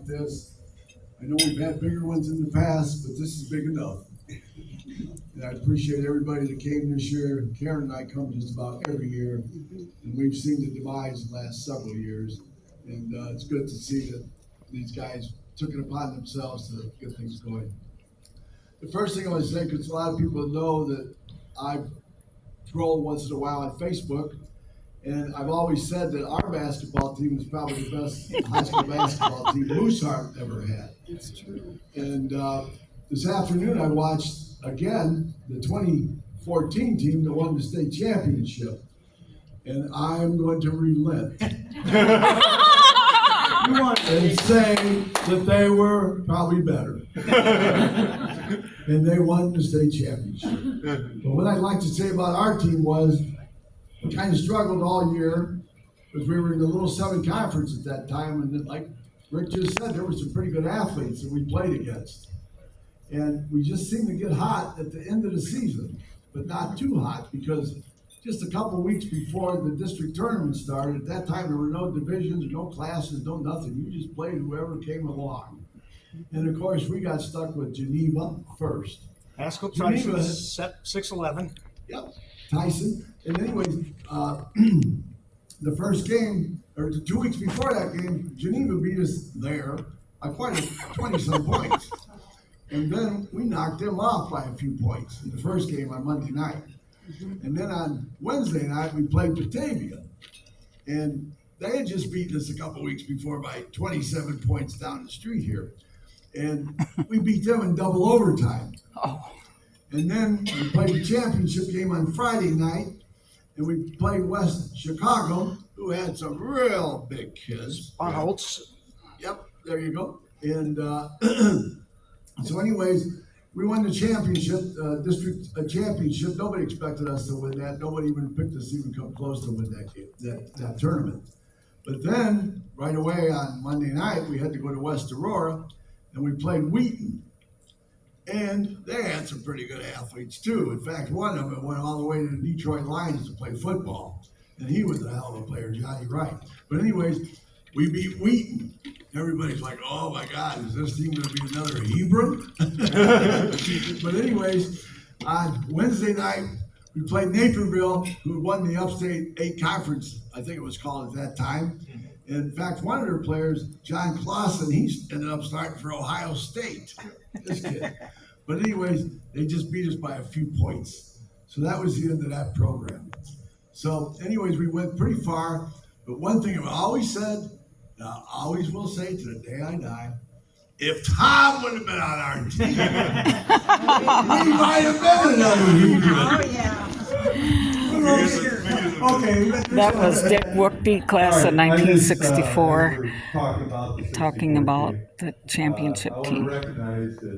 like this. I know we've had bigger ones in the past, but this is big enough. And I appreciate everybody that came this year. Karen and I come just about every year, and we've seen the demise in the last several years. And it's good to see that these guys took it upon themselves to get things going. The first thing I want to say, because a lot of people know that I troll once in a while on Facebook, and I've always said that our basketball team is probably the best high school basketball team Mooseheart ever had. It's true. And this afternoon I watched again the 2014 team that won the state championship, and I'm going to relent and say that they were probably better. And they won the state championship. But what I'd like to say about our team was we kind of struggled all year because we were in the Little 7 conference at that time, and then, like Rick just said, there were some pretty good athletes that we played against. And we just seemed to get hot at the end of the season, but not too hot, because just a couple weeks before the district tournament started, at that time there were no divisions, no classes, no nothing. You just played whoever came along. And of course, we got stuck with Geneva first. Haskell Tyson, 6'11". Yep, Tyson. And anyways, the first game, or 2 weeks before that game, Geneva beat us there by quite 20-some points. And then we knocked them off by a few points in the first game on Monday night. And then on Wednesday night, we played Batavia. And they had just beaten us a couple weeks before by 27 points down the street here. And we beat them in double overtime. Oh. And then we played the championship game on Friday night, and we played West Chicago, who had some real big kids. Arnolds. Yep, there you go. And so anyways, we won the championship, district championship. Nobody expected us to win that. Nobody even picked us to even come close to win that tournament. But then, right away on Monday night, we had to go to West Aurora, and we played Wheaton. And they had some pretty good athletes too. In fact, one of them went all the way to the Detroit Lions to play football. And he was a hell of a player, Johnny Wright. But anyways, we beat Wheaton. Everybody's like, oh my God, is this team gonna be another Hebron? But anyways, on Wednesday night, we played Naperville, who won the Upstate 8 Conference, I think it was called at that time. In fact, one of their players, John Clausen, he ended up starting for Ohio State. This kid. But anyways, they just beat us by a few points. So that was the end of that program. So anyways, we went pretty far. But one thing I've always said, and I always will say to the day I die, if Tom would have been on our team, we might have been another Hebrew. Oh, yeah. Okay. That was Dick Wuchte Class of 1964, talking about the championship I want team. to recognize that